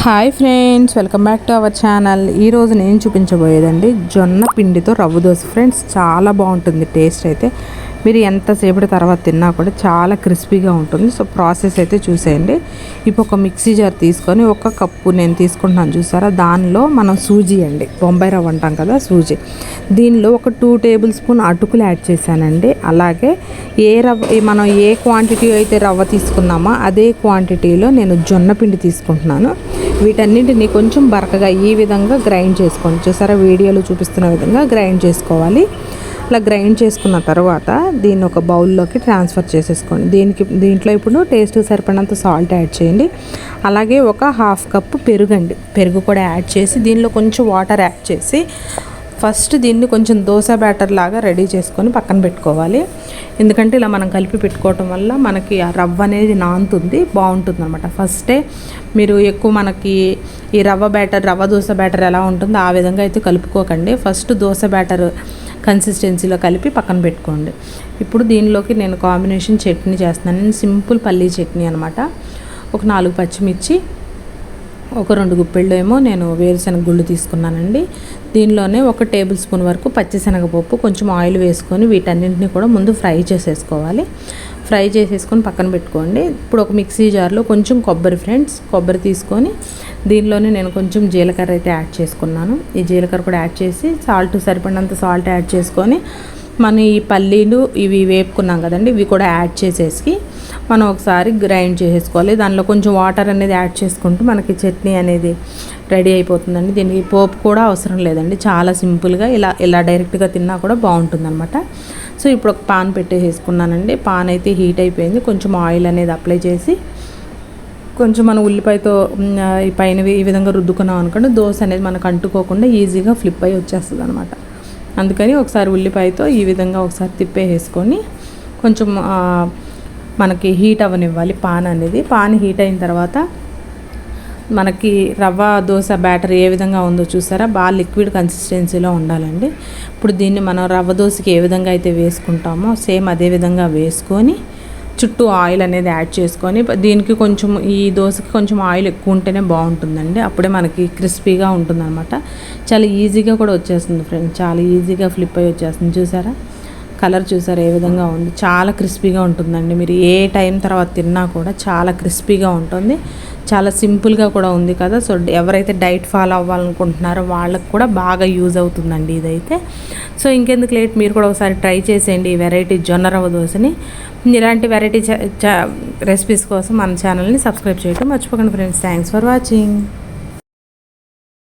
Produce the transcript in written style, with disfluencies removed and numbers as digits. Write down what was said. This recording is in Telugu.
Hi friends, welcome back to our channel. ఈరోజు నేను చూపించబోయేదండి జొన్న పిండితో రవ్వ దోశ. ఫ్రెండ్స్, చాలా బాగుంటుంది టేస్ట్ అయితే. మీరు ఎంతసేపటి తర్వాత తిన్నా కూడా చాలా క్రిస్పీగా ఉంటుంది. సో ప్రాసెస్ అయితే చూసేయండి. ఇప్పుడు ఒక మిక్సీ జార్ తీసుకొని ఒక కప్పు నేను తీసుకుంటున్నాను చూసారా, దానిలో మనం సూజీ అండి, బొంబాయి రవ్వ అంటాం కదా, సూజీ. దీనిలో ఒక 2 టేబుల్ స్పూన్ అటుకులు యాడ్ చేశానండి. అలాగే మనం ఏ క్వాంటిటీ అయితే రవ్వ తీసుకున్నామో అదే క్వాంటిటీలో నేను జొన్న పిండి తీసుకుంటున్నాను. వీటన్నింటినీ కొంచెం బరకగా ఈ విధంగా గ్రైండ్ చేసుకోండి. చూసారా, వీడియోలో చూపిస్తున్న విధంగా గ్రైండ్ చేసుకోవాలి. అలా గ్రైండ్ చేసుకున్న తర్వాత దీన్ని ఒక బౌల్లోకి ట్రాన్స్ఫర్ చేసేసుకోండి. దీంట్లో ఇప్పుడు టేస్ట్ సరిపడినంత సాల్ట్ యాడ్ చేయండి. అలాగే ఒక 1/2 కప్పు పెరుగు కూడా యాడ్ చేసి దీనిలో కొంచెం వాటర్ యాడ్ చేసి ఫస్ట్ దీన్ని కొంచెం దోశ బ్యాటర్ లాగా రెడీ చేసుకొని పక్కన పెట్టుకోవాలి. ఎందుకంటే ఇలా మనం కలిపి పెట్టుకోవటం వల్ల మనకి ఆ రవ్వ అనేది నానుతుంది, బాగుంటుంది అనమాట. ఫస్టే మీరు ఎక్కువ మనకి ఈ రవ్వ దోశ బ్యాటర్ ఎలా ఉంటుందో ఆ విధంగా అయితే కలుపుకోకండి. ఫస్ట్ దోశ బ్యాటర్ కన్సిస్టెన్సీలో కలిపి పక్కన పెట్టుకోండి. ఇప్పుడు దీనిలోకి నేను కాంబినేషన్ చట్నీ చేస్తున్నాను. నేను సింపుల్ పల్లీ చట్నీ అనమాట. ఒక 4 పచ్చిమిర్చి, ఒక 2 గుప్పెళ్ళు ఏమో నేను వేరుశనగ గుళ్ళు తీసుకున్నానండి. దీనిలోనే 1 టేబుల్ స్పూన్ వరకు పచ్చిశనగపప్పు, కొంచెం ఆయిల్ వేసుకొని వీటన్నింటినీ కూడా ముందు ఫ్రై చేసేసుకోవాలి. ఫ్రై చేసేసుకొని పక్కన పెట్టుకోండి. ఇప్పుడు ఒక మిక్సీ జార్లో కొంచెం కొబ్బరి తీసుకొని దీనిలోనే నేను కొంచెం జీలకర్ర అయితే యాడ్ చేసుకున్నాను. ఈ జీలకర్ర కూడా యాడ్ చేసి సరిపడినంత సాల్ట్ యాడ్ చేసుకొని మనం ఈ పల్లీలు ఇవి వేపుకున్నాం కదండి, ఇవి కూడా యాడ్ చేసేసి మనం ఒకసారి గ్రైండ్ చేసేసుకోవాలి. దానిలో కొంచెం వాటర్ అనేది యాడ్ చేసుకుంటూ మనకి చట్నీ అనేది రెడీ అయిపోతుందండి. దీనికి పోపు కూడా అవసరం లేదండి, చాలా సింపుల్గా ఇలా డైరెక్ట్గా తిన్నా కూడా బాగుంటుంది అనమాట. సో ఇప్పుడు ఒక పాన్ పెట్టేసుకున్నానండి. పాన్ అయితే హీట్ అయిపోయింది. కొంచెం ఆయిల్ అనేది అప్లై చేసి కొంచెం మనం ఉల్లిపాయతో ఈ పైన ఈ విధంగా రుద్దుకున్నాం అనుకోండి, దోశ అనేది మనకు అంటుకోకుండా ఈజీగా ఫ్లిప్ అయ్యి వచ్చేస్తుంది అనమాట. అందుకని ఒకసారి ఉల్లిపాయతో ఈ విధంగా ఒకసారి తిప్పేసుకొని కొంచెం మనకి హీట్ అవ్వనివ్వాలి పాన్ హీట్ అయిన తర్వాత మనకి రవ్వ దోశ బ్యాటర్ ఏ విధంగా ఉందో చూసారా, బాగా లిక్విడ్ కన్సిస్టెన్సీలో ఉండాలండి. ఇప్పుడు దీన్ని మనం రవ్వ దోశకి ఏ విధంగా అయితే వేసుకుంటామో సేమ్ అదే విధంగా వేసుకొని చుట్టూ ఆయిల్ అనేది యాడ్ చేసుకొని దీనికి కొంచెం ఈ దోశకి కొంచెం ఆయిల్ ఎక్కువ ఉంటేనే బాగుంటుందండి. అప్పుడే మనకి క్రిస్పీగా ఉంటుందన్నమాట. చాలా ఈజీగా కూడా వచ్చేస్తుంది ఫ్రెండ్స్, చాలా ఈజీగా ఫ్లిప్ అయ్యి వచ్చేస్తుంది. చూసారా, కలర్ చూసారా ఏ విధంగా ఉంది, చాలా క్రిస్పీగా ఉంటుందండి. మీరు ఏ టైం తర్వాత తిన్నా కూడా చాలా క్రిస్పీగా ఉంటుంది. చాలా సింపుల్గా కూడా ఉంది కదా. సో ఎవరైతే డైట్ ఫాలో అవ్వాలనుకుంటున్నారో వాళ్ళకి కూడా బాగా యూజ్ అవుతుందండి ఇదైతే. సో ఇంకెందుకు లేట్, మీరు కూడా ఒకసారి ట్రై చేసేయండి ఈ వెరైటీ జొన్న రవ్వ దోశని. ఇలాంటి వెరైటీ రెసిపీస్ కోసం మన ఛానల్ని సబ్స్క్రైబ్ చేయడం మర్చిపోకండి ఫ్రెండ్స్. Thanks for watching.